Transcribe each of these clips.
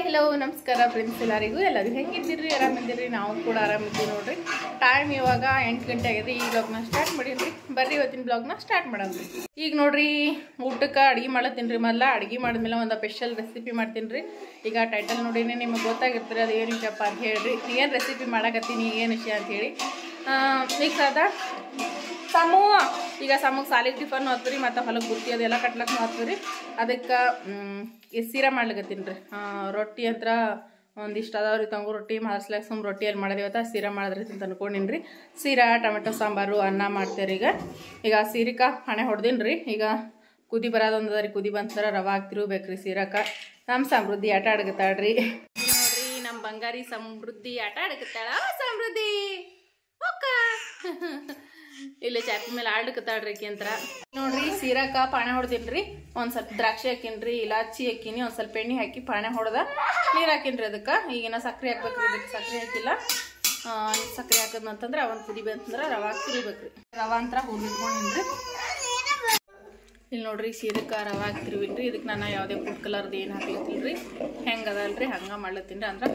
Hello ನಮಸ್ಕಾರ friends ಎಲ್ಲರಿಗೂ ಹೆಂಗಿದ್ದೀರಿ ಆರಾಮಿದ್ದೀರಿ ನಾವು ಕೂಡ ಆರಾಮಿದ್ದೀವಿ ನೋಡ್ರಿ ಟೈಮ್ ಇವಾಗ 8 ಗಂಟೆ ಆಗಿದೆ ಈ ಬ್ಲಾಗ್ನ ಸ್ಟಾರ್ಟ್ ಮಾಡಿದ್ರಿ ಬರ್ರಿ ಇವತ್ತಿನ ಬ್ಲಾಗ್ನ ಸ್ಟಾರ್ಟ್ ಮಾಡೋಣ ಈಗ ನೋಡ್ರಿ ಊಟಕ್ಕೆ ಅಡುಗೆ ಮಾಡತ್ತೀನಿ ಮೊದಲ ಅಡುಗೆ ಮಾಡಿದ್ಮೇಲೆ ಒಂದು ಸ್ಪೆಷಲ್ ರೆಸಿಪಿ ಮಾಡ್ತೀನಿ ಈಗ ಟೈಟಲ್ ನೋಡಿನೇ ನಿಮಗೆ ಗೊತ್ತಾಗಿರ್ತೀರಿ ಅದು ಏನು ವಿಷಯಪ್ಪ ಅಂತ ಹೇಳ್ರಿ ಏನು ರೆಸಿಪಿ ಮಾಡಕತ್ತೀನಿ ಏನು ವಿಷಯ ಅಂತ ಹೇಳಿ ಈಗ ಅದ ಸಮೂ ಈಗ ಸಮೂಹ ಸಾಲಿಗೆ ಟಿಫನ್ ಹೋಗ್ತೀರಿ ಮತ್ತು ಹೊಲಕ್ಕೆ ಬುತ್ತಿ ಅದೆಲ್ಲ ಕಟ್ಲಕ್ಕೆ ಹೋಗ್ತೀರಿ ಅದಕ್ಕೆ ಸೀರಾ ಮಾಡ್ಲಿಕತ್ತೀನಿ ರೀ ರೊಟ್ಟಿ ಹತ್ರ ಒಂದಿಷ್ಟು ಅದಾವ್ರಿ ತಂಗು ರೊಟ್ಟಿ ಮಾಡಿಸ್ಲಾಕ ಸುಮ್ಮ ರೊಟ್ಟಿಯಲ್ಲಿ ಮಾಡಿದೀವತ್ತ ಸೀರಾ ಮಾಡಿದ್ರಿ ಅಂತ ಅನ್ಕೊಂಡಿನಿ ರೀ ಸೀರಾ ಟೊಮೆಟೊ ಸಾಂಬಾರು ಅನ್ನ ಮಾಡ್ತೇರಿ ಈಗ ಸೀರಿಕ ಹಣೆ ಹೊಡ್ದೀನಿ ರೀ ಈಗ ಕುದಿ ಬರೋದೊಂದು ರೀ ಕುದಿ ಬಂತರ ರವೆ ಹಾಕ್ತಿರ್ಬೇಕ್ರಿ ಸೀರಾಕ ನಮ್ಮ ಸಮೃದ್ಧಿ ಆಟ ಆಡ್ಗತ್ತಾಳ್ರಿ ನೋಡ್ರಿ ನಮ್ಮ ಬಂಗಾರಿ ಸಮೃದ್ಧಿ ಆಟ ಆಡ್ಕತ್ತಾಳ ಸಮೃದ್ಧಿ ಓಕ ಇಲ್ಲಿ ಚಾಪಿ ಮೇಲೆ ಆಡ್ಲಿಕತ್ತಾಳ್ರಿ ಅಂತ ನೋಡ್ರಿ ಸೀರಾಕ ಪಾಣೆ ಹೊಡ್ದಿನ್ರಿ ಒಂದ್ ಸ್ವಲ್ಪ ದ್ರಾಕ್ಷಿ ಹಾಕಿನ್ರಿ ಇಲಾಚಿ ಹಾಕಿನಿ ಒಂದ್ ಸ್ವಲ್ಪ ಎಣ್ಣೆ ಹಾಕಿ ಪಾಣೆ ಹೊಡೆದ ನೀರ್ ಹಾಕಿನ್ರಿ ಅದಕ್ಕೆ ಈಗಿನ ಸಕ್ರೆ ಹಾಕ್ಬೇಕ್ರಿ ಇದಕ್ಕೆ ಸಕ್ರೆ ಹಾಕಿಲ್ಲ ಸಕ್ರೆ ಹಾಕದ್ನಂತಂದ್ರೆ ಅವನ್ ಕುದಿ ಬಂತಂದ್ರೆ ರವಾ ಹಾಕ್ತಿರ್ಬೇಕ್ರಿ ರವಾ ಅಂತ ಹುರಿದ್ಕೊಂಡಿನ್ರಿ ಇಲ್ಲಿ ನೋಡ್ರಿ ಸೀರಕ ರವಾ ಹಾಕ್ತಿರ್ವಿನ್ರಿ ಇದಕ್ಕೆ ನಾನು ಯಾವುದೇ ಫುಡ್ ಕಲರ್ದು ಏನು ಹಾಕ್ಲತ್ತಿಲ್ರಿ ಹೆಂಗೆ ಅದಲ್ರಿ ಹಂಗೆ ಮಾಡ್ಲತ್ತೀನಿ ಅಂದ್ರೆ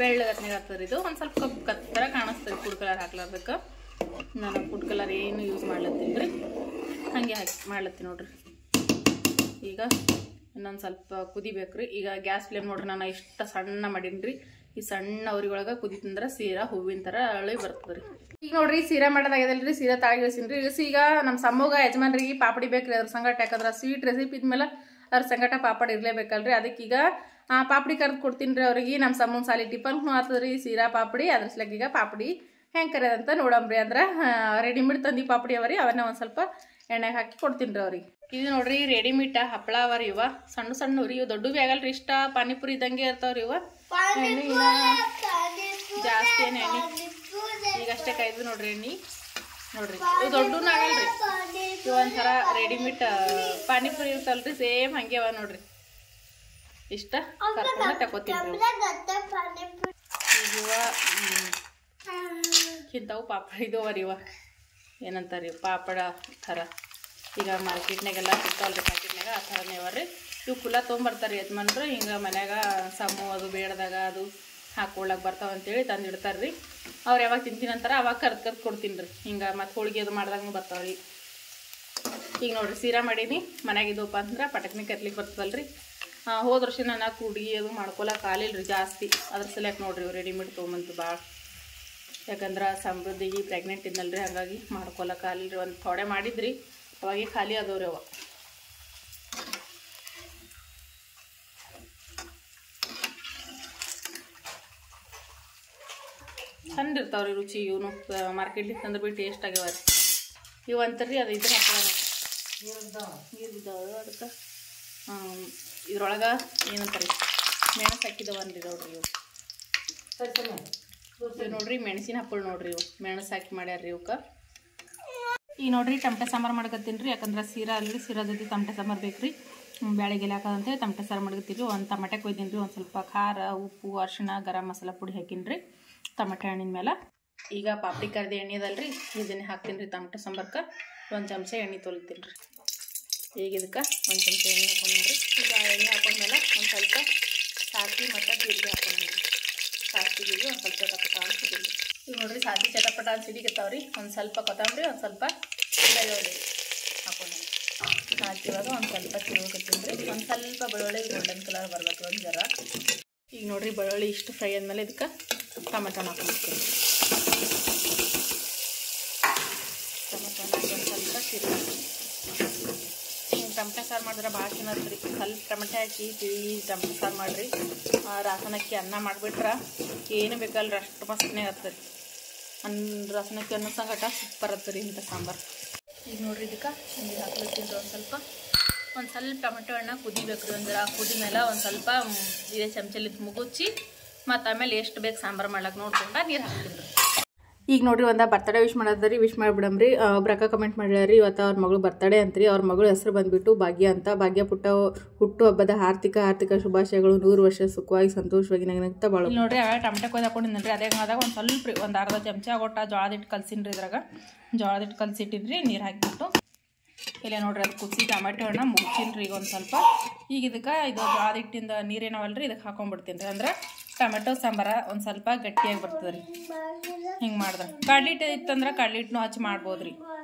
ಬೆಳ್ಳಗತ್ನಾಗ ಆಗ್ತದ್ರಿ ಇದು ಒಂದು ಸ್ವಲ್ಪ ಕಪ್ ಕತ್ತರ ಕಾಣಿಸ್ತದೆ ಫುಡ್ ಕಲರ್ ಹಾಕ್ಲಾರ್ದಕ್ಕೆ ನಾನು ಫುಡ್ ಕಲರ್ ಏನು ಯೂಸ್ ಮಾಡ್ಲತ್ತೀನಿ ರೀ ಹಾಗೆ ಹಾಕಿ ಮಾಡ್ಲತ್ತೀನಿ ನೋಡ್ರಿ ಈಗ ಇನ್ನೊಂದು ಸ್ವಲ್ಪ ಕುದಿಬೇಕ್ರಿ ಈಗ ಗ್ಯಾಸ್ ಫ್ಲೇಮ್ ನೋಡ್ರಿ ನಾನು ಇಷ್ಟ ಸಣ್ಣ ಮಾಡೀನಿ ರೀ ಈ ಸಣ್ಣ ಉರಿಯೊಳಗೆ ಕುದಿತಂದ್ರೆ ಸೀರಾ ಹೂವಿನ ಥರ ಅಳಿ ಬರ್ತದೆ ರೀ ಈಗ ನೋಡ್ರಿ ಸೀರಾ ಮಾಡೋದಾಗ್ಯದಲ್ರಿ ಸೀರಾ ತಾಳಿ ಇಳಿಸಿನಿ ರೀ ಇಳಿಸಿ ಈಗ ನಮ್ಮ ಸಮೂಗ ಯಜಮಾನ್ರಿಗೆ ಪಾಪಡಿ ಬೇಕ್ರಿ ಅದ್ರ ಸಂಗಟ ಯಾಕಂದ್ರೆ ಸ್ವೀಟ್ ರೆಸಿಪಿ ಇದ್ಮೇಲೆ ಅದ್ರ ಸಂಗಟ ಪಾಪಡಿ ಇರಲೇಬೇಕಲ್ರಿ ಅದಕ್ಕೀಗ ಪಾಪಡಿ ಕರೆದು ಕೊಡ್ತೀನಿ ರೀ ಅವ್ರಿಗೆ ನಮ್ಮ ಸಮೂಹ ಸಾಲಿ ಟಿಫನ್ಗೂ ಆಗ್ತದ್ರಿ ಸೀರಾ ಪಾಪಡಿ ಅದ್ರ ಸಲಾಗ ಈಗ ಪಾಪಡಿ ಹೆಂಗೆ ಕರೆಯದಂತ ನೋಡಂಬ್ರಿ ಅಂದ್ರೆ ರೆಡಿಮೇಡ್ ತಂದು ಪಾಪಡಿ ಅವರಿ ಅವನ್ನ ಒಂದು ಸ್ವಲ್ಪ ಎಣ್ಣೆಗೆ ಹಾಕಿ ಕೊಡ್ತೀನಿ ರೀ ಅವ್ರಿಗೆ ಇದು ನೋಡ್ರಿ ರೆಡಿಮೇಡ್ ಹಪ್ಪಳ ಅವರಿ ಇವ ಸಣ್ಣ ಸಣ್ಣ ರೀ ಇವು ದೊಡ್ಡ ಭೀ ಆಗಲ್ರಿ ಇಷ್ಟ ಪಾನಿಪುರಿ ಇದ್ದಂಗೆ ಇರ್ತಾವ್ರಿ ಇವ ಎಣ್ಣೆ ಜಾಸ್ತಿ ಏನು ಎಣ್ಣೆ ಈಗಷ್ಟೇ ಕಾಯ್ದು ನೋಡ್ರಿ ಎಣ್ಣೆ ನೋಡ್ರಿ ಇವು ದೊಡ್ಡನೂ ಆಗಲ್ರಿ ಇವು ಒಂಥರ ರೆಡಿಮೇಡ್ ಪಾನಿಪುರಿ ಇರ್ತಲ್ರಿ ಸೇಮ್ ಹಂಗೆ ಅವ ನೋಡ್ರಿ ಇಷ್ಟ ಕರ್ಕೊಂಡು ತಗೋತೀನಿ ಇವ ಇಂಥವು ಪಾಪಡ ಇದಾವರಿ ಇವ ಏನಂತಾರ ರೀ ಪಾಪಡ ಥರ ಈಗ ಮಾರ್ಕೆಟ್ನಾಗೆಲ್ಲ ಸಿಗ್ತಾವಲ್ರಿ ಪ್ಯಾಕೆಟ್ನಾಗ ಆ ಥರನೇ ಅವರಿ ಇವು ಕುಲ ತೊಗೊಂಬರ್ತಾರೆ ಯಜಮಾನ್ರು ಹಿಂಗೆ ಮನ್ಯಾಗ ಸಮೂ ಅದು ಬೇಡದಾಗ ಅದು ಹಾಕೊಳ್ಳಕ್ಕೆ ಬರ್ತಾವ ಅಂತೇಳಿ ತಂದಿಡ್ತಾರೆ ರೀ ಅವ್ರು ಯಾವಾಗ ತಿಂತೀನಿ ಅಂತಾರೆ ಅವಾಗ ಕರ್ದು ಕೊಡ್ತೀನಿ ರೀ ಹಿಂಗೆ ಮತ್ತು ಹೋಳಿಗೆ ಅದು ಮಾಡ್ದಾಗ ಬರ್ತಾವ್ರಿ ಈಗ ನೋಡ್ರಿ ಸೀರಾ ಮಾಡೀನಿ ಮನ್ಯಾಗಿದ್ದಪ್ಪ ಅಂದ್ರೆ ಪಟಕ್ನಿ ಕತ್ಲಿಕ್ಕೆ ಬರ್ತದಲ್ರಿ ಹೋದ ವರ್ಷ ನಾನು ಕುಡಿ ಅದು ಮಾಡ್ಕೊಳಕ್ಕೆ ಆಲಿಲ್ರಿ ಜಾಸ್ತಿ ಅದ್ರ ಸಲಕ ನೋಡ್ರಿ ಇವು ರೆಡಿಮೇಡ್ ತೊಗೊಂಬಂತು ಭಾಳ ಯಾಕಂದ್ರೆ ಸಮೃದ್ಧಿಗೆ ಪ್ರೆಗ್ನೆಂಟ್ ಇದ್ನಲ್ರಿ ಹಾಗಾಗಿ ಮಾಡ್ಕೊಳಕ್ಕೆ ಆಲಿಲ್ರಿ ಒಂದು ಥೋಡೆ ಮಾಡಿದ್ರಿ ಅವಾಗೆ ಖಾಲಿ ಅದವ್ರಿ ಅವ ಚಂದ ಇರ್ತಾವ್ರಿ ರುಚಿ ಇವನು ಮಾರ್ಕೆಟ್ಲಿ ತಂದ್ರೆ ಭೀ ಟೇಸ್ಟ್ ಆಗ್ಯಾವ ರೀ ಇವು ಅಂತಾರ್ರಿ ಅದು ಇದ್ರ ಹಪ್ಪಳ ನೀರಿದ್ದಾವೆ ಅದಕ್ಕೆ ಇದ್ರೊಳಗೆ ಏನಂತಾರೆ ಮೆಣಸು ಹಾಕಿದವನ್ರಿ ನೋಡ್ರಿ ಇವು ನೋಡ್ರಿ ಮೆಣಸಿನ ಹಪ್ಪಳು ನೋಡ್ರಿ ಇವು ಮೆಣಸು ಹಾಕಿ ಮಾಡ್ಯಾರ್ರಿ ಇವಕ್ಕೆ ಈಗ ನೋಡ್ರಿ ಟಮಟೆ ಸಾಂಬಾರು ಮಾಡ್ಕತ್ತೀನಿ ರೀ ಯಾಕಂದ್ರೆ ಸೀರಾ ಅಲ್ರಿ ಸೀರಾ ಜೊತೆ ಟಮಟೆ ಸಾಂಬಾರು ಬೇಕು ರೀ ಬ್ಯಾಳಿಗೆಲ್ಲ ಹಾಕೋದಂತೆ ಟಮಟೆ ಸಾರು ಮಾಡ್ಕತ್ತೀವಿ ಒಂದು ಟಮಟೆ ಕೊಯ್ದೀನಿ ರೀ ಒಂದು ಸ್ವಲ್ಪ ಖಾರ ಉಪ್ಪು ಅರಿಶಿಣ ಗರಂ ಮಸಾಲ ಪುಡಿ ಹಾಕೀನಿ ರೀ ಟಮಟೆ ಹಣ್ಣಿನ ಮೇಲೆ ಈಗ ಪಾಪಡಿ ಕರ್ದು ಎಣ್ಣೆ ಅದಲ್ರಿ ಇದನ್ನೇ ಹಾಕ್ತೀನಿ ರೀ ಟಮಟೆ ಸಾಂಬಾರ್ಗೆ ಒಂದು ಚಮಚ ಎಣ್ಣೆ ತೊಳಿತೀನಿ ರೀ ಈಗ ಇದಕ್ಕೆ ಒಂದು ಚಮಚ ಎಣ್ಣೆ ಹಾಕೊಂಡ್ರಿ ಈಗ ಎಣ್ಣೆ ಹಾಕೊಂಡ್ಮೇಲೆ ಒಂದು ಸ್ವಲ್ಪ ಸಾಸಿವೆ ಮತ್ತು ಜೀರಿಗೆ ಹಾಕೊಂಡ್ರಿ ಸಾಸಿವೆ ಜೀರಿಗೆ ಒಂದು ಸ್ವಲ್ಪ ಚಟಪಟ ಅನ್ಸಿದಿಲ್ಲ ಈಗ ನೋಡ್ರಿ ಸಾಸಿವೆ ಚಟಪಟ ಅನ್ಸಿಡಿಗತ್ತಾವ್ರಿ ಒಂದು ಸ್ವಲ್ಪ ಕೊತ್ತಂಬರಿ ಒಂದು ಸ್ವಲ್ಪ ಬೆಳ್ಳುಳ್ಳಿ ಹಾಕೊಂಡ್ರಿ ಹಾಕಿವಾಗ ಒಂದು ಸ್ವಲ್ಪ ತಿರುಗತ್ತೀನಿ ರೀ ಒಂದು ಸ್ವಲ್ಪ ಬೆಳ್ಳುಳ್ಳಿ ಗೋಲ್ಡನ್ ಕಲರ್ ಬರ್ಬೇಕು ಒಂದು ಜರ ಈಗ ನೋಡ್ರಿ ಬೆಳ್ಳುಳ್ಳಿ ಇಷ್ಟು ಫ್ರೈ ಆದಮೇಲೆ ಇದಕ್ಕೆ ಟೊಮೆಟೊನ ಹಾಕೊಂಡ್ಬಿಡ್ತೀನಿ ಟೊಮೆಟೊನ ಹಾಕಿ ಒಂದು ಸ್ವಲ್ಪ ತಿರುಗಿ ಟಮಟೆ ಸಾರು ಮಾಡಿದ್ರೆ ಭಾಳ ಚೆನ್ನಾಗಿ ರೀ ಸ್ವಲ್ಪ ಟಮಟೆ ಹಾಕಿ ಟಮಟೆ ಸಾರು ಮಾಡಿರಿ ರಾಸನಕ್ಕಿ ಅನ್ನ ಮಾಡಿಬಿಟ್ರೆ ಏನು ಬೇಕಲ್ರಿ ಅಷ್ಟು ಮಸ್ತ್ನೇ ಆಗ್ತದೆ ರಾಸನಕ್ಕಿ ಅನ್ನ ಸಂಗಟ ಸೂಪರ್ ಆಗ್ತದೆ ರೀ ಇಂಥ ಸಾಂಬಾರು ಈಗ ನೋಡ್ರಿ ಇದಕ್ಕೆ ನೀರು ಹಾಕ್ಲತ್ತೀನಿ ಒಂದು ಸ್ವಲ್ಪ ಟೊಮೆಟೊ ಹಣ್ಣು ಕುದಿಬೇಕು ರೀ ಒಂದು ಕುದಿ ಮೇಲೆ ಒಂದು ಸ್ವಲ್ಪ ಇದೇ ಚಮಚಲ್ಲಿ ಮುಗುಚಿ ಮತ್ತು ಆಮೇಲೆ ಎಷ್ಟು ಬೇಕು ಸಾಂಬಾರು ಮಾಡ್ಲಿಕ್ಕೆ ನೋಡ್ಕೊಂಡು ನೀರು ಹಾಕ್ತೀನಿ ರೀ ಈಗ ನೋಡ್ರಿ ಒಂದು ಬರ್ತಡೇ ವಿಶ್ ಮಾಡೋದ್ರಿ ವಿಶ್ ಮಾಡಿಬಿಡಮ್ರಿ ಒಬ್ರಕ್ಕ ಕಮೆಂಟ್ ಮಾಡ್ಯಾರಿ ಇವತ್ತು ಅವ್ರ ಮಗಳು ಬರ್ತಡೇ ಅಂತ್ರಿ ಅವ್ರ ಮಗಳು ಹೆಸರು ಬಂದುಬಿಟ್ಟು ಭಾಗ್ಯ ಅಂತ ಭಾಗ್ಯ ಹುಟ್ಟು ಹಬ್ಬದ ಹಾರ್ದಿಕ ಶುಭಾಶಯಗಳು 100 ವರ್ಷ ಸುಖವಾಗಿ ಸಂತೋಷವಾಗಿ ನಗ್ನಗ್ತಾ ಬಾಳು ನೋಡ್ರಿ ಟಮಟೆ ಕೊಯ್ದು ಹಾಕೊಂಡಿದ್ರಿ ಅದೇ ಆದಾಗ ಒಂದು ಸ್ವಲ್ಪ ಒಂದು ಅರ್ಧ ಚಮಚ ಕೊಟ್ಟ ಜೋಳದ ಹಿಟ್ಟು ಕಲ್ಸಿನ್ರಿ ಇದ್ರಾಗ ಜೋಳದ ಹಿಟ್ಟು ಕಲ್ಸಿಟ್ಟಿದ್ರಿ ನೀರು ಹಾಕಿಬಿಟ್ಟು ಇಲ್ಲ ನೋಡ್ರಿ ಅದು ಕುದಿ ಟೊಮೆಟೊ ಹಣ್ಣು ಮುಗಿಸಿನ್ರಿ ಈಗ ಒಂದು ಸ್ವಲ್ಪ. ಈಗ ಇದಕ್ಕೆ ಇದು ಜೋಳದ ಹಿಟ್ಟಿಂದ ನೀರೇನವಲ್ರಿ ಇದಕ್ಕೆ ಹಾಕೊಂಡ್ಬಿಡ್ತೀನಿ ರೀ. ಅಂದ್ರೆ ಟೊಮೆಟೊ ಸಾಂಬಾರ ಒಂದು ಸ್ವಲ್ಪ ಗಟ್ಟಿಯಾಗಿ ಬರ್ತದೆ ರೀ ಹಿಂಗೆ ಮಾಡಿದ್ರೆ. ಕಡ್ಲಿ ಹಿಟ್ಟು ಇತ್ತಂದ್ರೆ ಕಡ್ಲಿ ಹಿಟ್ಟನ್ನು ಹಚ್ಚಿ ಮಾಡ್ಬೋದು ರೀ.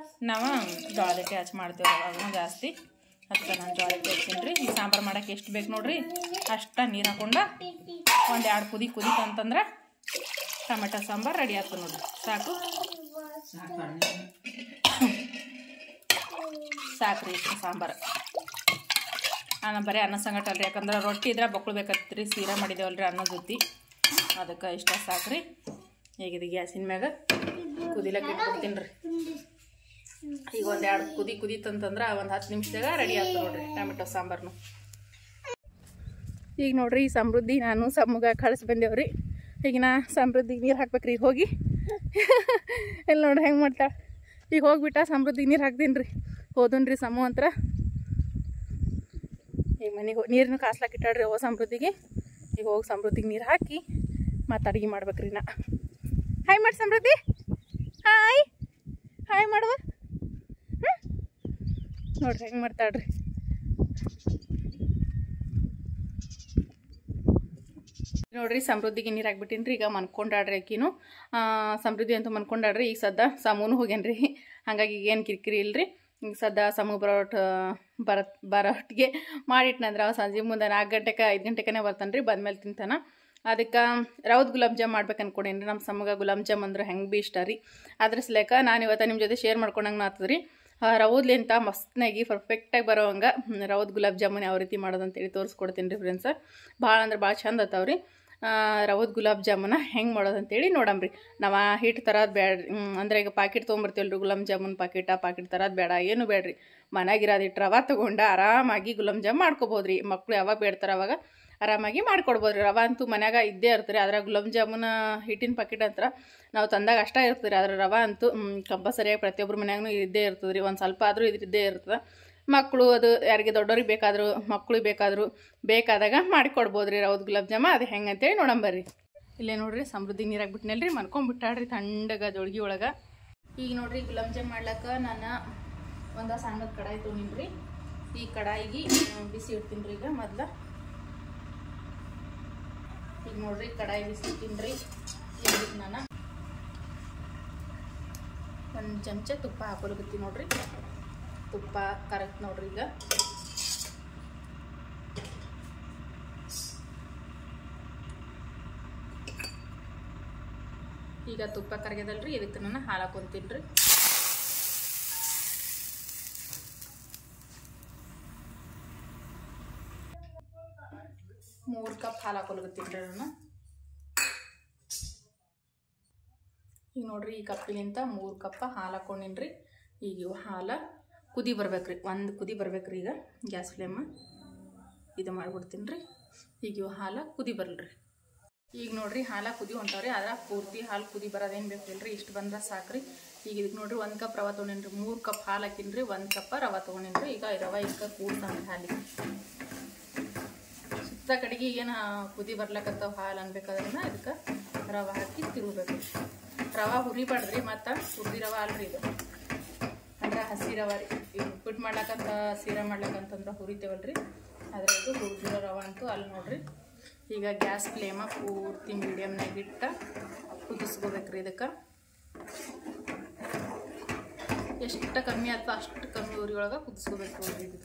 ನಾವು ಜೋಳದ ಹಿಟ್ಟೆ ಹಚ್ಚಿ ಮಾಡ್ತೀವಿ ಅವಾಗ ಜಾಸ್ತಿ. ಅದಕ್ಕೆ ನಾನು ಜೋಳದ ಹಿಟ್ಟು ಹಚ್ತೀನಿ ರೀ. ಈ ಸಾಂಬಾರು ಮಾಡೋಕೆ ಎಷ್ಟು ಬೇಕು ನೋಡಿರಿ ಅಷ್ಟು ನೀರು ಹಾಕೊಂಡು ಒಂದು 2 ಕುದಿ ಕುದೀತಂತಂದ್ರೆ ಟೊಮೆಟೊ ಸಾಂಬಾರು ರೆಡಿ ಆಗ್ತದೆ ನೋಡಿರಿ. ಸಾಕು ಸಾಕ್ರಿ ಇಷ್ಟು ಸಾಂಬಾರು. ನಾನು ಬರೀ ಅನ್ನ ಸಂಗಟ ಅಲ್ರಿ, ಯಾಕಂದ್ರೆ ರೊಟ್ಟಿ ಇದ್ರೆ ಬೊಕ್ಳ್ಬೇಕತ್ತಿ ರೀ. ಸೀರಾ ಮಾಡಿದೇವಲ್ರಿ ಅನ್ನ ಜೊತೆ, ಅದಕ್ಕೆ ಇಷ್ಟ ಸಾಕ್ರಿ. ಹೇಗಿದೆ ಗ್ಯಾಸಿನ ಮ್ಯಾಗ ಕುದಿಲಕ್ಕೆ ಇಟ್ಬಿಡ್ತೀನಿ ರೀ. ಈಗ ಒಂದು 2 ಕುದಿ ಕುದೀತಂತಂದ್ರೆ ಒಂದು 10 ನಿಮಿಷದಾಗ ರೆಡಿ ಆಗ್ತದೆ ನೋಡ್ರಿ ಟೊಮೆಟೊ ಸಾಂಬಾರ್ನು. ಈಗ ನೋಡ್ರಿ ಈ ಸಮೃದ್ಧಿ ನಾನು ಸಮ್ಮಗ ಕಳಿಸಿ ಬಂದೇವ್ರಿ. ಈಗ ನಾ ಸಮೃದ್ಧಿಗೆ ನೀರು ಹಾಕ್ಬೇಕ್ರಿ. ಈಗ ಹೋಗಿ ಇಲ್ಲಿ ನೋಡ್ರಿ ಹೆಂಗೆ ಮಾಡ್ತಾಳೆ. ಈಗ ಹೋಗ್ಬಿಟ್ಟ ಸಮೃದ್ಧಿಗೆ ನೀರು ಹಾಕ್ತೀನಿ ರೀ. ಹೋದನ್ರಿ ಸಮೂ ಅಂತ. ಈಗ ಮನೆಗೆ ನೀರನ್ನು ಕಾಸ್ಲಾಕ ಇಟ್ಟಾಡ್ರಿ ಅವ ಸಮೃದ್ಧಿಗೆ. ಈಗ ಹೋಗಿ ಸಮೃದ್ಧಿಗೆ ನೀರು ಹಾಕಿ ಮತ್ತು ಅಡುಗೆ ಮಾಡ್ಬೇಕ್ರಿ. ನಾ ಹಾಯ್ ಮಾಡಿ ಸಮೃದ್ಧಿ, ಹಾಯ್ ಹಾಯ್ ಮಾಡುವ. ನೋಡ್ರಿ ಹೆಂಗೆ ಮಾಡ್ತಾಳ್ರಿ. ನೋಡ್ರಿ ಸಮೃದ್ಧಿಗೆ ನೀರು ಹಾಕ್ಬಿಟ್ಟಿನಿ ರೀ. ಈಗ ಮನ್ಕೊಂಡಾಡ್ರಿ ಆಕಿನು. ಸಮೃದ್ಧಿ ಅಂತೂ ಮನ್ಕೊಂಡಾಡ್ರಿ. ಈಗ ಸದ್ದ ಸಮೂನು ಹೋಗ್ಯಾನ್ರಿ, ಹಾಗಾಗಿ ಏನು ಕಿರಿಕಿರಿ ಇಲ್ರಿ. ಈಗ ಸದ್ದ ಸಮೂ ಬರೋಟ್ಟಿಗೆ ಮಾಡಿಟ್ನಂದ್ರೆ ಅವ ಸಂಜೆ ಮುಂದೆ 4 ಗಂಟೆಗೆ 5 ಗಂಟೆಗೆ ಬರ್ತಾನೆ ರೀ. ಬಂದ್ಮೇಲೆ ತಿಂತಾನ. ಅದಕ್ಕೆ ರೌದ್ ಗುಲಾಬ್ ಜಾಮ್ ಮಾಡ್ಬೇಕು ಅನ್ಕೊಂಡೇನಿ ರೀ. ನಮ್ಮ ಸಮಗ ಗುಲಾಬ್ ಜಾಮ್ ಅಂದ್ರೆ ಹೆಂಗೆ ಭೀ ಇಷ್ಟ ರೀ. ಅದ್ರ ಸಲೇಕ ನಾನು ಇವತ್ತು ನಿಮ್ಮ ಜೊತೆ ಶೇರ್ ಮಾಡ್ಕೊಂಡಂಗೆ ಆಗ್ತದೆ ರೀ. ರೌದ್ಲಿಂತ ಮಸ್ತ್ನಾಗಿ ಪರ್ಫೆಕ್ಟಾಗಿ ಬರೋವಂಗೆ ರೌದ್ ಗುಲಾಬ್ ಜಾಮೂನ್ ಯಾವ ರೀತಿ ಮಾಡೋದಂತೇಳಿ ತೋರಿಸ್ಕೊಡ್ತೀನಿ ರೀ ಫ್ರೆಂಡ್ಸ್. ಭಾಳ ಅಂದ್ರೆ ಭಾಳ ಚಂದ ಅತ್ತಾವ್ರಿ. ರವದ ಗುಲಾಬ್ ಜಾಮೂನ ಹೆಂಗೆ ಮಾಡೋದಂತೇಳಿ ನೋಡಮ್ರಿ. ನಾವು ಹಿಟ್ಟು ತರೋದು ಬೇಡ. ಅಂದ್ರೆ ಈಗ ಪಾಕೆಟ್ ತೊಗೊಂಬರ್ತೀವಲ್ಲ ರೀ ಗುಲಾಬ್ ಜಾಮೂನ್ ಪಾಕೆಟ್. ಆ ಪಾಕೆಟ್ ತರೋದು ಬೇಡ, ಏನು ಬೇಡ್ರಿ. ಮನೆಗಿರೋದು ಹಿಟ್ಟು ರವೆ ತೊಗೊಂಡು ಆರಾಮಾಗಿ ಗುಲಾಬ್ ಜಾಮ್ ಮಾಡ್ಕೊಬೋದು ರೀ. ಮಕ್ಕಳು ಯಾವಾಗ ಬೇಡ್ತಾರೆ ಅವಾಗ ಆರಾಮಾಗಿ ಮಾಡ್ಕೊಡ್ಬೋದು ರೀ. ರವೆ ಅಂತೂ ಮನ್ಯಾಗ ಇದ್ದೇ ಇರ್ತಾರೆ. ಅದ್ರಾಗ ಗುಲಾಬ್ ಜಾಮೂನ ಹಿಟ್ಟಿನ ಪಾಕೆಟ್ ಅಂತ ನಾವು ತಂದಾಗ ಅಷ್ಟೇ ಇರ್ತದೆ ರೀ. ಅದ್ರ ರವೆ ಅಂತೂ ಕಂಪಲ್ಸರಿಯಾಗಿ ಪ್ರತಿಯೊಬ್ಬರು ಮನ್ಯಾಗೂ ಇದ್ದೇ ಇರ್ತದೆ ರೀ. ಒಂದು ಸ್ವಲ್ಪ ಆದರೂ ಇದ್ದೇ ಇರ್ತದೆ. ಮಕ್ಕಳು ಅದು ಯಾರಿಗೆ ದೊಡ್ಡವ್ರಿಗೆ ಬೇಕಾದರೂ ಮಕ್ಕಳಿಗೆ ಬೇಕಾದಾಗ ಮಾಡಿಕೊಡ್ಬೋದು ರೀ ರವದ ಗುಲಾಬ್ ಜಾಮ. ಅದು ಹೆಂಗೆ ಅಂತೇಳಿ ನೋಡಂಬರ್ರಿ. ಇಲ್ಲೇ ನೋಡ್ರಿ ಸಮೃದ್ಧಿ ನೀರಾಗ್ಬಿಟ್ನಲ್ರಿ, ಮನ್ಕೊಂಡ್ಬಿಟ್ಟಾಡ್ರಿ ತಣ್ಣಗೆ ಜೋಳ್ಗಿ ಒಳಗೆ. ಈಗ ನೋಡ್ರಿ ಗುಲಾಬ್ ಜಾಮ್ ಮಾಡ್ಲಕ್ಕ ನಾನು ಒಂದು ಸಣ್ಣದ ಕಡಾಯಿ ತೊಗೊಂಡಿನಿ ರೀ. ಈ ಕಡಾಯಿಗೆ ಬಿಸಿ ಇಡ್ತೀನಿ ರೀ. ಈಗ ಮೊದ್ಲು ಈಗ ನೋಡ್ರಿ ಕಡಾಯಿ ಬಿಸಿ ಇಡ್ತೀನಿ ರೀ. ಇದಕ್ಕೆ ನಾನು 1 ಚಮಚ ತುಪ್ಪ ಹಾಕೊಳಕತ್ತೀನಿ ನೋಡ್ರಿ. ತುಪ್ಪ ಕರಕ್ತು ನೋಡ್ರಿ. ಈಗ ತುಪ್ಪ ಕರಗ್ಯದಲ್ರಿ, ಇದಕ್ಕೆ ನಾನು ಹಾಲು ಹಾಕೊಂತೀನಿ ರೀ. ಮೂರು ಕಪ್ ಹಾಲು ಹಾಕೊಳಕತ್ತೀನಿ ರೀ ನಾನು. ಈಗ ನೋಡ್ರಿ ಈ ಕಪ್ಪಿನಿಂದ 3 ಕಪ್ ಹಾಲು ಹಾಕೊಂಡಿನಿ ರೀ. ಈಗ ಇವು ಹಾಲು ಕುದಿ ಬರ್ಬೇಕ್ರಿ. 1 ಕುದಿ ಬರ್ಬೇಕ್ರಿ. ಈಗ ಗ್ಯಾಸ್ ಫ್ಲೇಮ್ ಇದು ಮಾಡ್ಬಿಡ್ತೀನಿ ರೀ. ಈಗ ಇವು ಹಾಲು ಕುದಿ ಬರಲ್ರಿ. ಈಗ ನೋಡ್ರಿ ಹಾಲು ಕುದಿ ಹೊಂಟವ್ರಿ. ಆದ್ರೆ ಪೂರ್ತಿ ಹಾಲು ಕುದಿ ಬರೋದೇನು ಬೇಕಿಲ್ರಿ. ಇಷ್ಟು ಬಂದ್ರೆ ಸಾಕ್ರಿ. ಈಗ ಇದಕ್ಕೆ ನೋಡ್ರಿ 1 ಕಪ್ ರವೆ ತೊಗೊಂಡಿನಿ. 3 ಕಪ್ ಹಾಲು ಹಾಕಿನಿ ರೀ. 1 ಕಪ್ ರವೆ ತೊಗೊಂಡಿನಿ. ಈಗ ರವೆ ಈಗ ಕೂಡ್ತಾನೆ ಹಾಲಿಗೆ. ಸುತ್ತ ಕಡೆಗೆ ಏನು ಕುದಿ ಬರ್ಲಕ್ಕತ್ತಾವ ಹಾಲು ಅನ್ಬೇಕಾದ್ರನ್ನ ಇದಕ್ಕೆ ರವೆ ಹಾಕಿ ತಿರುಗಬೇಕು. ರವೆ ಹುರಿಬಾರ್ದ್ರಿ. ಮತ್ತು ಹುರಿದಿ ರವೆ ಅಲ್ರಿ ಇದು, ಅಂದ್ರೆ ಹಸಿ ರವೆ ರೀ. ಈಗ ಉಪ್ಪಿಟ್ಟು ಮಾಡ್ಲಕ್ಕಂತ ಸೀರಾ ಮಾಡ್ಲಕ್ಕಂತಂದ್ರೆ ಹುರಿತೇವಲ್ರಿ, ಅದ್ರ ಇದು ಹುರಿದಿರೋ ರವೆ ಅಂತೂ ಅಲ್ಲಿ ನೋಡ್ರಿ. ಈಗ ಗ್ಯಾಸ್ ಫ್ಲೇಮ ಪೂರ್ತಿ ಮೀಡಿಯಮ್ನಾಗ ಇಟ್ಟು ಕುದಿಸ್ಕೋಬೇಕ್ರಿ. ಇದಕ್ಕೆ ಎಷ್ಟು ಕಮ್ಮಿ ಆಗ್ತೋ ಅಷ್ಟು ಕಮ್ಮಿ ಉರಿ ಒಳಗೆ ಕುದಿಸ್ಕೋಬೇಕು ನೋಡ್ರಿ. ಇದು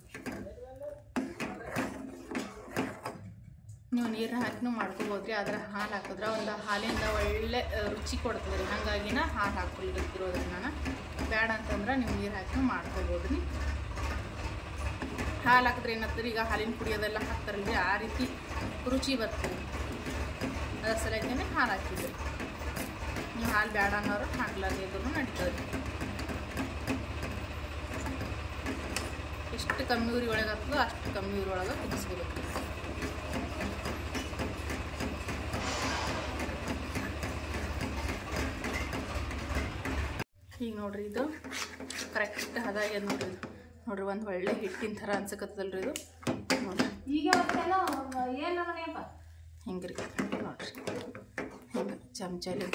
ನೀವು ನೀರನ್ನ ಹಾಕಿನೂ ಮಾಡ್ಕೋಬೋದ್ರಿ. ಆದ್ರೆ ಹಾಲು ಹಾಕಿದ್ರೆ ಒಂದು ಹಾಲಿಂದ ಒಳ್ಳೆ ರುಚಿ ಕೊಡ್ತದೆ ರೀ. ಹಾಗಾಗಿನ ಹಾಲು ಹಾಕ್ಕೊಳ್ಬೇಕಿರೋದ್ರಿ. ನಾನು ಬೇಡ ಅಂತಂದ್ರೆ ನೀವು ನೀರು ಹಾಕಿನೂ ಮಾಡ್ಕೋಬೋದ್ರಿ. ಹಾಲು ಹಾಕಿದ್ರೆ ಏನಾಗ್ತದೆ, ಈಗ ಹಾಲಿನ ಕುಡಿಯೋದೆಲ್ಲ ಹಾಕ್ತಾರಲ್ರಿ, ಆ ರೀತಿ ರುಚಿ ಬರ್ತದೆ. ಅದರ ಸಲಕ್ಕೆ ಹಾಲು ಹಾಕಿದ್ರಿ. ನೀವು ಹಾಲು ಬೇಡ ಅನ್ನೋರು ಹಾಕ್ಲಾರ್ದಿದ್ರು ನಡೀತದೆ. ಎಷ್ಟು ಕಮ್ಮಿ ಉರಿ ಒಳಗೆ ಆಗ್ತದೋ ಅಷ್ಟು ಕಮ್ಮಿ ಉರಿ ಒಳಗೆ ಕುದಿಸ್ಕೋಬೇಕು. ಈಗ ನೋಡ್ರಿ ಇದು ಕರೆಕ್ಟ್ ಹದಾಗ್ಯದ ನೋಡ್ರಿ. ನೋಡ್ರಿ ಒಂದು ಒಳ್ಳೆ ಹಿಟ್ಟಿನ ಥರ ಅನ್ಸಕತ್ತದಲ್ರಿ ಇದು. ನೋಡ್ರಿ ಈಗ ಹಿಂಗೆ ರೀ ನೋಡ್ರಿ, ಹಿಂಗೆ ಚಮಚಲ್ಲಿ.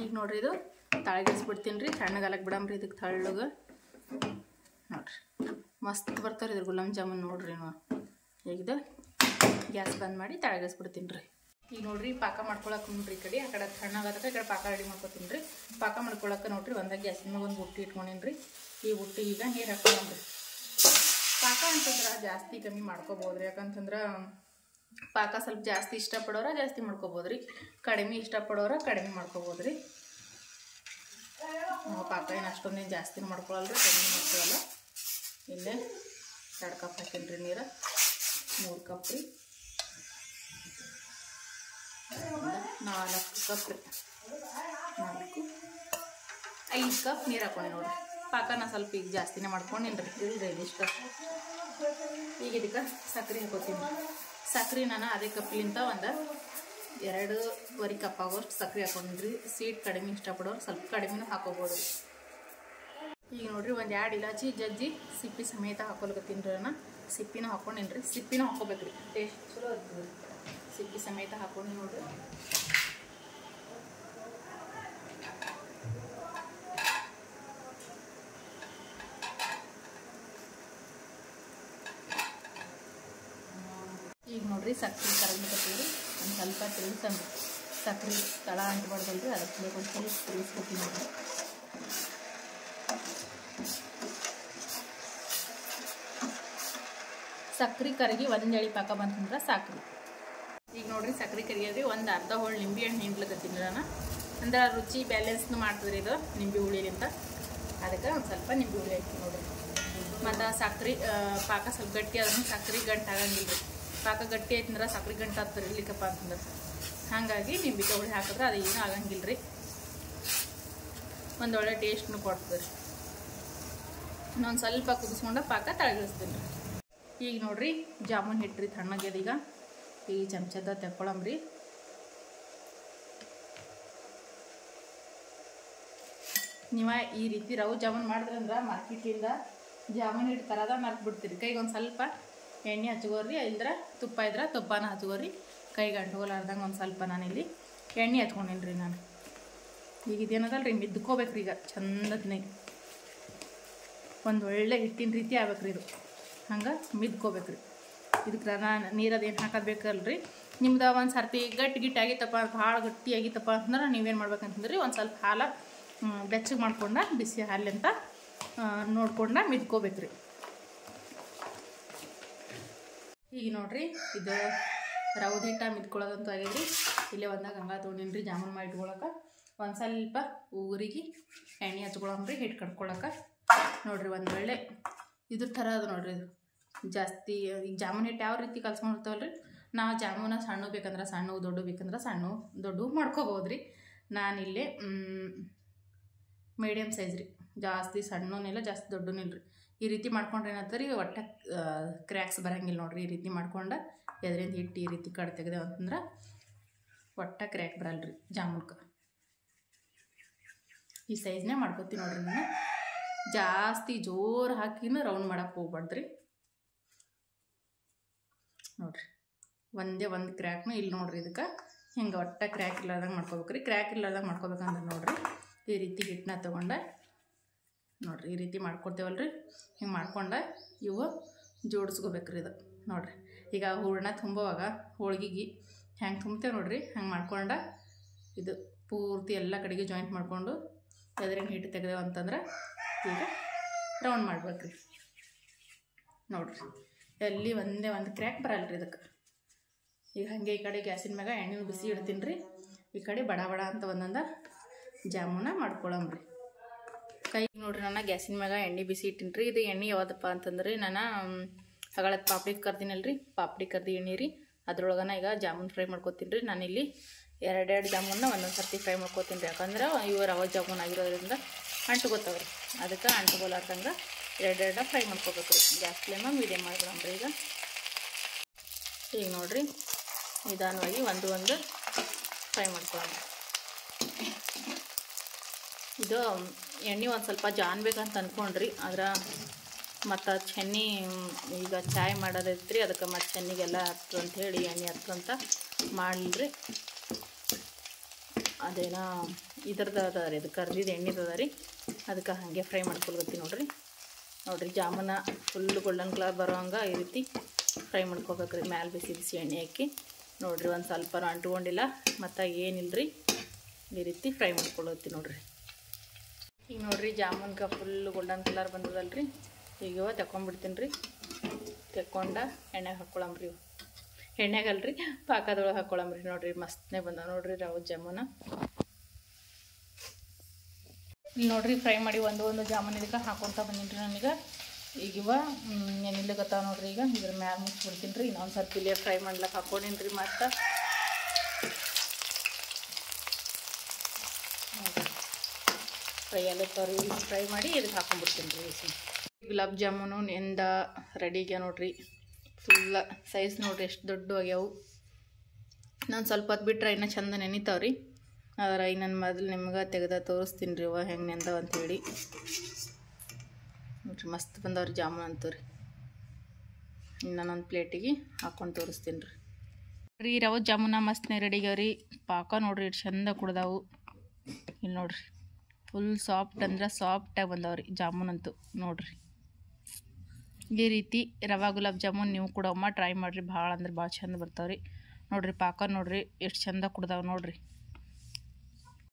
ಈಗ ನೋಡ್ರಿ ಇದು ತಳಗಿಸ್ಬಿಡ್ತೀನಿ ರೀ. ತಣ್ಣಗಾಲಕ್ಕೆ ಬಿಡಂಬ್ರಿ ಇದಕ್ಕೆ ತಳ್ಳಗೆ. ನೋಡಿರಿ ಮಸ್ತ್ ಬರ್ತಾರೆ ಇದ್ರ ಗುಲಾಬ್ ಜಾಮೂನ್ ನೋಡ್ರಿ ನಾವು. ಈಗ ಗ್ಯಾಸ್ ಬಂದ್ ಮಾಡಿ ತಳಗಿಸ್ಬಿಡ್ತೀನಿ ರೀ. ಈಗ ನೋಡ್ರಿ ಪಾಕ ಮಾಡ್ಕೊಳಕ್ಕೆ ನೋಡ್ರಿ ಈ ಕಡೆ ಆ ಕಡೆ ತಣ್ಣಗಾಗತ್ತೆ, ಈ ಕಡೆ ಪಾಕ ರೆಡಿ ಮಾಡ್ಕೊತೀನಿ ರೀ. ಪಾಕ ಮಾಡ್ಕೊಳಕ್ಕೆ ನೋಡ್ರಿ ಒಂದಾಗ ಗ್ಯಾಸಿನ ಮ್ಯಾಗ ಒಂದು ಬುಟ್ಟಿ ಇಟ್ಕೊಂಡೀನಿ ರೀ. ಈ ಬುಟ್ಟಿ ಈಗ ನೀರು ಹಾಕ್ಕೊಂಡ್ರಿ. ಪಾಕ ಅಂತಂದ್ರೆ ಜಾಸ್ತಿ ಕಮ್ಮಿ ಮಾಡ್ಕೋಬೋದ್ರಿ, ಯಾಕಂತಂದ್ರೆ ಪಾಕ ಸ್ವಲ್ಪ ಜಾಸ್ತಿ ಇಷ್ಟಪಡೋರ ಜಾಸ್ತಿ ಮಾಡ್ಕೋಬೋದ್ರಿ, ಕಡಿಮೆ ಇಷ್ಟಪಡೋರ ಕಡಿಮೆ ಮಾಡ್ಕೋಬೋದ್ರಿ. ನಾವು ಪಾಕ ಏನು ಅಷ್ಟೊಂದೇನು ಜಾಸ್ತಿನೂ ಮಾಡ್ಕೊಳ್ಳಲ್ರಿ, ಕಡಿಮೆ ಮಾಡ್ಕೊಳ್ಳಲ್ಲ. ಇಲ್ಲೇ 2 ಕಪ್ ಹಾಕೀನಿ ರೀ ನೀರು, 3 ಕಪ್ ರೀ, 4 ಕಪ್ ರೀ, 4 5 ಕಪ್ ನೀರು ಹಾಕೊಂಡೆ ನೋಡಿರಿ. ಪಾಕನ ಸ್ವಲ್ಪ ಈಗ ಜಾಸ್ತಿನೇ ಮಾಡ್ಕೊಂಡೇನಿ ರೀ, ಇಲ್ರಿ ಇದಿಷ್ಟು. ಈಗ ಇದಕ್ಕೆ ಸಕ್ಕರೆ ಹಾಕೋತೀನಿ ರೀ. ಸಕ್ಕರೆ ನಾನು ಅದೇ ಕಪ್ಲಿಂದ ಒಂದು 2.5 ಕಪ್ ಆಗೋಷ್ಟು ಸಕ್ಕರೆ ಹಾಕೊಂಡಿರಿ. ಸ್ವೀಟ್ ಕಡಿಮೆ ಇಷ್ಟಪಡೋರು ಸ್ವಲ್ಪ ಕಡಿಮೆನೂ ಹಾಕೋಬೋದು ರೀ. ಈಗ ನೋಡಿರಿ ಒಂದು 2 ಇಲಾಚಿ ಜಜ್ಜಿ ಸಿಪ್ಪಿ ಸಮೇತ ಹಾಕೊಳ್ಕತ್ತೀನಿ ರೀ. ನಾನು ಸಿಪ್ಪಿನೂ ಹಾಕೊಂಡೇನಿ ರೀ, ಸಿಪ್ಪಿನೂ ಹಾಕೋಬೇಕು ರೀ, ಟೇಸ್ಟ್ ಚಲೋ ಇರ್ತದೆ ರೀ. ಸಿಪ್ಪಿ ಸಮೇತ ಹಾಕೊಂಡು ನೋಡಿರಿ. ಈಗ ನೋಡ್ರಿ ಸಕ್ಕರೆ ಕರಗಿಕತ್ತೀವಿ. ಒಂದು ಸ್ವಲ್ಪ ತಿರುಗಿಸಂದ್ರಿ, ಸಕ್ಕರೆ ತಳ ಅಂಟಬಾರ್ದಲ್ರಿ, ಅದಕ್ಕೆ ಒಂದು ಸ್ವಲ್ಪ ತಿರುಗಿಸ್ಕೊತೀವಿ ನೋಡ್ರಿ. ಸಕ್ಕರೆ ಕರಗಿ 1 ಎಳೆ ಪಾಕ ಬಂತಂದ್ರೆ ಸಾಕ್ರಿ. ಈಗ ನೋಡ್ರಿ ಸಕ್ಕರೆ ಕರಿಯೋದ್ರಿ, ಒಂದು ಅರ್ಧ ಹೋಳು ನಿಂಬೆ ಹಣ್ಣು ಹಿಂಡ್ಲಕತ್ತೀನಿ ನಾನು. ಅಂದ್ರೆ ರುಚಿ ಬ್ಯಾಲೆನ್ಸ್ನು ಮಾಡ್ತದ್ರಿ ಇದು ನಿಂಬೆ ಹುಳಿಲಿಂತ, ಅದಕ್ಕೆ ಒಂದು ಸ್ವಲ್ಪ ನಿಂಬೆ ಹುಳಿ ಹಾಕಿ ನೋಡ್ರಿ. ಮತ್ತು ಸಕ್ಕರೆ ಪಾಕ ಸ್ವಲ್ಪ ಗಟ್ಟಿ ಆದ್ರೂ ಸಕ್ಕರೆ ಗಂಟು ಆಗಂಗಿಲ್ಲ ರೀ. ಪಾಕ ಗಟ್ಟಿ ಆಯ್ತಂದ್ರೆ ಸಕ್ಕರೆ ಗಂಟು ಆಗ್ತದೆ ಇರ್ಲಿಕ್ಕಪ್ಪ ಅಂತಂದ್ರೆ, ಹಾಗಾಗಿ ನಿಂಬೆ ಹುಳಿ ಹಾಕಿದ್ರೆ ಅದು ಏನೂ ಆಗಂಗಿಲ್ಲ ರೀ, ಒಂದು ಒಳ್ಳೆ ಟೇಸ್ಟ್ನು ಕೊಡ್ತದೆ ರೀ. ಇನ್ನೊಂದು ಸ್ವಲ್ಪ ಕುದಿಸ್ಕೊಂಡು ಪಾಕ ತಳಗಿಳಿಸ್ತೀನಿ ರೀ. ಈಗ ನೋಡ್ರಿ ಜಾಮೂನ್ ಹಿಟ್ಟು ರೀ ತಣ್ಣಗ್ಯದ. ಈಗ ಈ ಚಮಚದ ತೆಕ್ಕೊಳಮ್ರಿ. ನೀವು ಈ ರೀತಿ ರವೆ ಜಾಮೂನ್ ಮಾಡಿದ್ರಂದ್ರೆ ಮಾರ್ಕೆಟಿಂದ ಜಾಮೂನ್ ಹಿಟ್ಟು ತರದ ಮರ್ತು ಬಿಡ್ತೀರಿ. ಕೈಗೆ ಒಂದು ಸ್ವಲ್ಪ ಎಣ್ಣೆ ಹಚ್ಕೋರಿ, ಇಲ್ದ್ರೆ ತುಪ್ಪ ಇದ್ರೆ ತುಪ್ಪನ ಹಚ್ಕೋರಿ. ಕೈಗೆ ಅಂಟ್ಕೊಲಾರ್ದಂಗೆ ಒಂದು ಸ್ವಲ್ಪ ನಾನಿಲ್ಲಿ ಎಣ್ಣೆ ಹಚ್ಕೊಂಡೇನಿ ರೀ ನಾನು. ಈಗ ಇದೇನದಲ್ಲ ರೀ ಮಿದ್ಕೋಬೇಕ್ರಿ, ಈಗ ಚಂದದ್ನೇ ಒಂದು ಒಳ್ಳೆ ಹಿಟ್ಟಿನ ರೀತಿ ಆಗ್ಬೇಕ್ರಿ ಇದು. ಹಂಗೆ ಮಿದ್ಕೋಬೇಕ್ರಿ. ಇದಕ್ಕೆ ನಾನು ನೀರದೇನು ಹಾಕೋದು ಬೇಕಲ್ರಿ. ನಿಮ್ದು ಒಂದು ಸರ್ತಿ ಗಟ್ಟಿ ಆಗಿತ್ತಪ್ಪ, ಭಾಳ ಗಟ್ಟಿ ಆಗಿತ್ತಪ್ಪ ಅಂತಂದ್ರೆ ನೀವೇನು ಮಾಡ್ಬೇಕಂತಂದ್ರಿ, ಒಂದು ಸ್ವಲ್ಪ ಹಾಲು ಬೆಚ್ಚಗೆ ಮಾಡ್ಕೊಂಡು ಬಿಸಿ ಹಾಲಿಂತ ನೋಡ್ಕೊಂಡು ಮಿದ್ಕೋಬೇಕ್ರಿ. ಈಗ ನೋಡ್ರಿ ಇದು ರವೆ ಹಿಟ್ಟ ಮಿದ್ಕೊಳ್ಳೋದಂತೂ ಆಗ್ಯದ್ರಿ. ಇಲ್ಲೇ ಒಂದಾಗ ಹಂಗೆ ತೊಗೊಂಡೇನಿ ರೀ ಜಾಮೂನ್ ಮಾಡಿ ಇಟ್ಕೊಳಕ್ಕೆ. ಒಂದು ಸ್ವಲ್ಪ ಊರಿಗೆ ಎಣ್ಣೆ ಹಚ್ಕೊಳಮ್ರಿ ಹಿಟ್ಟು ಕಟ್ಕೊಳಕ್ಕೆ. ನೋಡ್ರಿ ಒಂದು ಒಳ್ಳೆ ಇದ್ರ ಥರ ಅದು ನೋಡ್ರಿ. ಇದು ಜಾಸ್ತಿ ಈಗ ಜಾಮೂನ್ ಹಿಟ್ಟು ಯಾವ ರೀತಿ ಕಲ್ಸ್ಕೊಂಡಿರ್ತಾವಲ್ರಿ, ನಾವು ಜಾಮೂನ ಸಣ್ಣ ಬೇಕಂದ್ರೆ ಸಣ್ಣ, ದೊಡ್ಡ ಬೇಕಂದ್ರೆ ಸಣ್ಣ ದೊಡ್ಡ ಮಾಡ್ಕೋಬೋದ್ರಿ. ನಾನಿಲ್ಲೇ ಮೀಡಿಯಮ್ ಸೈಜ್ ರೀ, ಜಾಸ್ತಿ ಸಣ್ಣನಿಲ್ಲ ಜಾಸ್ತಿ ದೊಡ್ಡನಿಲ್ಲ ರೀ. ಈ ರೀತಿ ಮಾಡ್ಕೊಂಡ್ರೆ ಏನಂತಾರೆ ಈಗ ಒಟ್ಟು ಕ್ರ್ಯಾಕ್ಸ್ ಬರೋಂಗಿಲ್ಲ ನೋಡ್ರಿ. ಈ ರೀತಿ ಮಾಡ್ಕೊಂಡು ಎದರಿಂದ ಹಿಟ್ಟು ಈ ರೀತಿ ಕಡೆ ತೆಗೆದೇವು ಅಂತಂದ್ರೆ ಒಟ್ಟು ಕ್ರ್ಯಾಕ್ ಬರಲ್ರಿ ಜಾಮೂನ್ಗೆ. ಈ ಸೈಜ್ನೇ ಮಾಡ್ಕೊತೀವಿ ನೋಡ್ರಿ. ನಾನು ಜಾಸ್ತಿ ಜೋರು ಹಾಕಿನೂ ರೌಂಡ್ ಮಾಡಕ್ಕೆ ಹೋಗ್ಬಾರ್ದ್ರಿ. ನೋಡ್ರಿ ಒಂದೇ ಒಂದು ಕ್ರ್ಯಾಕ್ನು ಇಲ್ಲಿ ನೋಡ್ರಿ. ಇದಕ್ಕೆ ಹಿಂಗೆ ಒಟ್ಟು ಕ್ರ್ಯಾಕ್ ಇಲ್ಲಾರ್ದಂಗೆ ಮಾಡ್ಕೋಬೇಕ್ರಿ. ಕ್ರ್ಯಾಕ್ ಇಲ್ಲಾರ್ದಂಗೆ ಮಾಡ್ಕೋಬೇಕಂದ್ರೆ ನೋಡ್ರಿ ಈ ರೀತಿ ಹಿಟ್ಟನ್ನ ತೊಗೊಂಡು ನೋಡ್ರಿ ಈ ರೀತಿ ಮಾಡ್ಕೊಡ್ತೇವಲ್ರಿ, ಹಿಂಗೆ ಮಾಡ್ಕೊಂಡು ಇವು ಜೋಡಿಸ್ಕೋಬೇಕ್ರಿ. ಇದು ನೋಡ್ರಿ ಈಗ ಹೂರಣ ತುಂಬುವಾಗ ಹೋಳ್ಗಿಗೆ ಹೆಂಗೆ ತುಂಬ್ತೇವೆ ನೋಡ್ರಿ, ಹಂಗೆ ಮಾಡ್ಕೊಂಡು ಇದು ಪೂರ್ತಿ ಎಲ್ಲ ಕಡೆಗೆ ಜಾಯಿಂಟ್ ಮಾಡಿಕೊಂಡು ಎದ್ರೇನು ಹಿಟ್ಟು ತೆಗೆದೇವು ಅಂತಂದ್ರೆ ಈಗ ರೌಂಡ್ ಮಾಡ್ಬೇಕ್ರಿ. ನೋಡ್ರಿ ಎಲ್ಲಿ ಒಂದೇ ಒಂದು ಕ್ರ್ಯಾಕ್ ಬರಲ್ರಿ ಇದಕ್ಕೆ. ಈಗ ಹಾಗೆ ಈ ಕಡೆ ಗ್ಯಾಸಿನ ಮ್ಯಾಗ ಎಣ್ಣೆ ಬಿಸಿ ಇಡ್ತೀನಿ ರೀ, ಈ ಕಡೆ ಬಡ ಬಡ ಅಂತ ಒಂದೊಂದು ಜಾಮೂನ ಮಾಡ್ಕೊಳಮ್ರಿ. ಕೈ ನೋಡ್ರಿ ನಾನು ಗ್ಯಾಸಿನ ಮ್ಯಾಗ ಎಣ್ಣೆ ಬಿಸಿ ಇಟ್ಟಿನಿ ರೀ. ಇದು ಎಣ್ಣೆ ಯಾವ್ದಪ್ಪ ಅಂತಂದ್ರೆ ನಾನು ಹಗಳಕ್ಕೆ ಪಾಪಡಿ ಕರ್ದಿನಲ್ರಿ, ಪಾಪಡಿ ಕರ್ದಿ ಎಣ್ಣೆ ರೀ. ಅದ್ರೊಳಗನ ಈಗ ಜಾಮೂನ್ ಫ್ರೈ ಮಾಡ್ಕೊತೀನಿ ರೀ. ನಾನಿಲ್ಲಿ 2 ಜಾಮೂನ್ನ ಒಂದೊಂದು ಸರ್ತಿ ಫ್ರೈ ಮಾಡ್ಕೊತೀನಿ ರೀ. ಯಾಕಂದ್ರೆ ಇವು ರವೆ ಜಾಮೂನ್ ಆಗಿರೋದ್ರಿಂದ ಅಂಟ್ಕೋತಾವ್ರಿ, ಅದಕ್ಕೆ ಅಂಟ್ಕೊಲಾರ್ದಂಗೆ 2 ಫ್ರೈ ಮಾಡ್ಕೋಬೇಕು ರೀ. ಗ್ಯಾಸ್ ಫ್ಲೇಮ ಮೀಡಿಯಮ್ ಮಾಡಿಬಿಡಮ್ರಿ. ಈಗ ನೋಡ್ರಿ ನಿಧಾನವಾಗಿ ಒಂದು ಫ್ರೈ ಮಾಡ್ಕೊಳ್ಳೋಣ. ಇದು ಎಣ್ಣೆ ಒಂದು ಸ್ವಲ್ಪ ಜಾನ್ಬೇಕಂತ ಅಂದ್ಕೊಂಡ್ರಿ, ಆದ್ರೆ ಮತ್ತು ಚೆನ್ನಿ ಈಗ ಚಾಯ್ ಮಾಡೋದೈತ್ರಿ, ಅದಕ್ಕೆ ಮತ್ತು ಚೆನ್ನಿಗೆಲ್ಲ ಹತ್ತು ಅಂಥೇಳಿ ಎಣ್ಣೆ ಹತ್ತು ಅಂತ ಮಾಡಲ್ರಿ. ಅದೇನೋ ಇದ್ರದ್ದು ಅದ ರೀ, ಅದು ಕರ್ದಿದ್ದು ಎಣ್ಣೆದು ಅದ ರೀ, ಅದಕ್ಕೆ ಹಾಗೆ ಫ್ರೈ ಮಾಡ್ಕೊಳ್ತೀನಿ ನೋಡ್ರಿ. ನೋಡಿರಿ ಜಾಮೂನ ಫುಲ್ ಗೋಲ್ಡನ್ ಕಲರ್ ಬರೋ ಹಂಗೆ ಈ ರೀತಿ ಫ್ರೈ ಮಾಡ್ಕೋಬೇಕ್ರಿ. ಮ್ಯಾಲೆ ಬಿಸಿ ಬಿಸಿ ಎಣ್ಣೆ ಹಾಕಿ ನೋಡಿರಿ, ಒಂದು ಸ್ವಲ್ಪ ಅಂಟ್ಕೊಂಡಿಲ್ಲ ಮತ್ತು ಏನಿಲ್ಲರಿ, ಈ ರೀತಿ ಫ್ರೈ ಮಾಡ್ಕೊಳ್ಳತ್ತಿ ನೋಡಿರಿ. ಈಗ ನೋಡಿರಿ ಜಾಮೂನ್ಗೆ ಫುಲ್ ಗೋಲ್ಡನ್ ಕಲರ್ ಬಂದದಲ್ರಿ. ಈಗ ಇವ ತೆಕ್ಕೊಂಬಿಡ್ತೀನಿ ರೀ. ತೆಕ್ಕೊಂಡ ಎಣ್ಣೆಗೆ ಹಾಕ್ಕೊಳಮ್ರಿ. ಇವು ಎಣ್ಣೆಗಲ್ರಿ ಪಾಕದೊಳಗೆ ಹಾಕ್ಕೊಳಮ್ರಿ. ನೋಡಿರಿ ಮಸ್ತನೇ ಬಂದ ನೋಡಿರಿ ರವೆ ಜಾಮೂನ. ಇಲ್ಲಿ ನೋಡಿರಿ ಫ್ರೈ ಮಾಡಿ ಒಂದು ಜಾಮೂನ್ ಇದಕ್ಕೆ ಹಾಕ್ಕೊತ ಬಂದೀನಿ ರೀ ನನಗೆ. ಈಗ ಇವ ನೆನಿಲಿಕತ್ತಾವ ನೋಡಿರಿ. ಈಗ ಇದ್ರ ಮ್ಯಾಲೆ ಮುಚ್ಚಿಬಿಡ್ತೀನಿ ರೀ. ಇನ್ನೊಂದು ಸ್ವಲ್ಪ ಇಲ್ಲೇ ಫ್ರೈ ಮಾಡ್ಲಿಕ್ಕೆ ಹಾಕ್ಕೊಂಡೀನಿ ರೀ. ಮತ್ತು ಫ್ರೈ ಆಗತ್ತವ್ರಿ. ಫ್ರೈ ಮಾಡಿ ಇದಕ್ಕೆ ಹಾಕ್ಕೊಂಡ್ಬಿಡ್ತೀನಿ ರೀ. ಗುಲಾಬ್ ಜಾಮೂನು ನೆಂದ ರೆಡಿಗೆ ನೋಡಿರಿ. ಫುಲ್ಲ ಸೈಜ್ ನೋಡಿರಿ ಎಷ್ಟು ದೊಡ್ಡ ಆಗ್ಯಾವು. ನಾನು ಸ್ವಲ್ಪ ಹೊತ್ತು ಬಿಟ್ಟರೆ ಇನ್ನೂ ಚಂದ ನೆನಿತಾವ್ರಿ. ಆದ್ರೆ ಈಗ ನಾನು ಮೊದಲು ನಿಮ್ಗೆ ತೆಗೆದ ತೋರಿಸ್ತೀನಿ ರೀ ಅವ ಹೆಂಗೆ ನೆಂದವ ಅಂಥೇಳಿ. ನೋಡಿರಿ ಮಸ್ತ್ ಬಂದವ್ರಿ ಜಾಮೂನ್ ಅಂತವ್ರಿ. ಇನ್ನೊಂದು ಪ್ಲೇಟಿಗೆ ಹಾಕ್ಕೊಂಡು ತೋರಿಸ್ತೀನಿ ರೀ. ರವೆ ಜಾಮೂನ ಮಸ್ತ್ನೇ ರೆಡಿಗ್ಯಾವ್ರಿ. ಪಾಕ ನೋಡಿರಿ ಎಷ್ಟು ಚಂದ ಕುಡ್ದಾವು. ಇಲ್ಲಿ ನೋಡಿರಿ ಫುಲ್ ಸಾಫ್ಟ್ ಅಂದ್ರೆ ಸಾಫ್ಟಾಗಿ ಬಂದವ್ರಿ ಜಾಮೂನ್ ಅಂತೂ. ನೋಡಿರಿ ಈ ರೀತಿ ರವೆ ಗುಲಾಬ್ ಜಾಮೂನ್ ನೀವು ಕೂಡ ಟ್ರೈ ಮಾಡಿರಿ. ಭಾಳ ಅಂದ್ರೆ ಭಾಳ ಚಂದ ಬರ್ತಾವ್ರಿ. ನೋಡಿರಿ ಪಾಕ ನೋಡಿರಿ ಎಷ್ಟು ಚಂದ ಕುಡ್ದಾವೆ ನೋಡಿರಿ.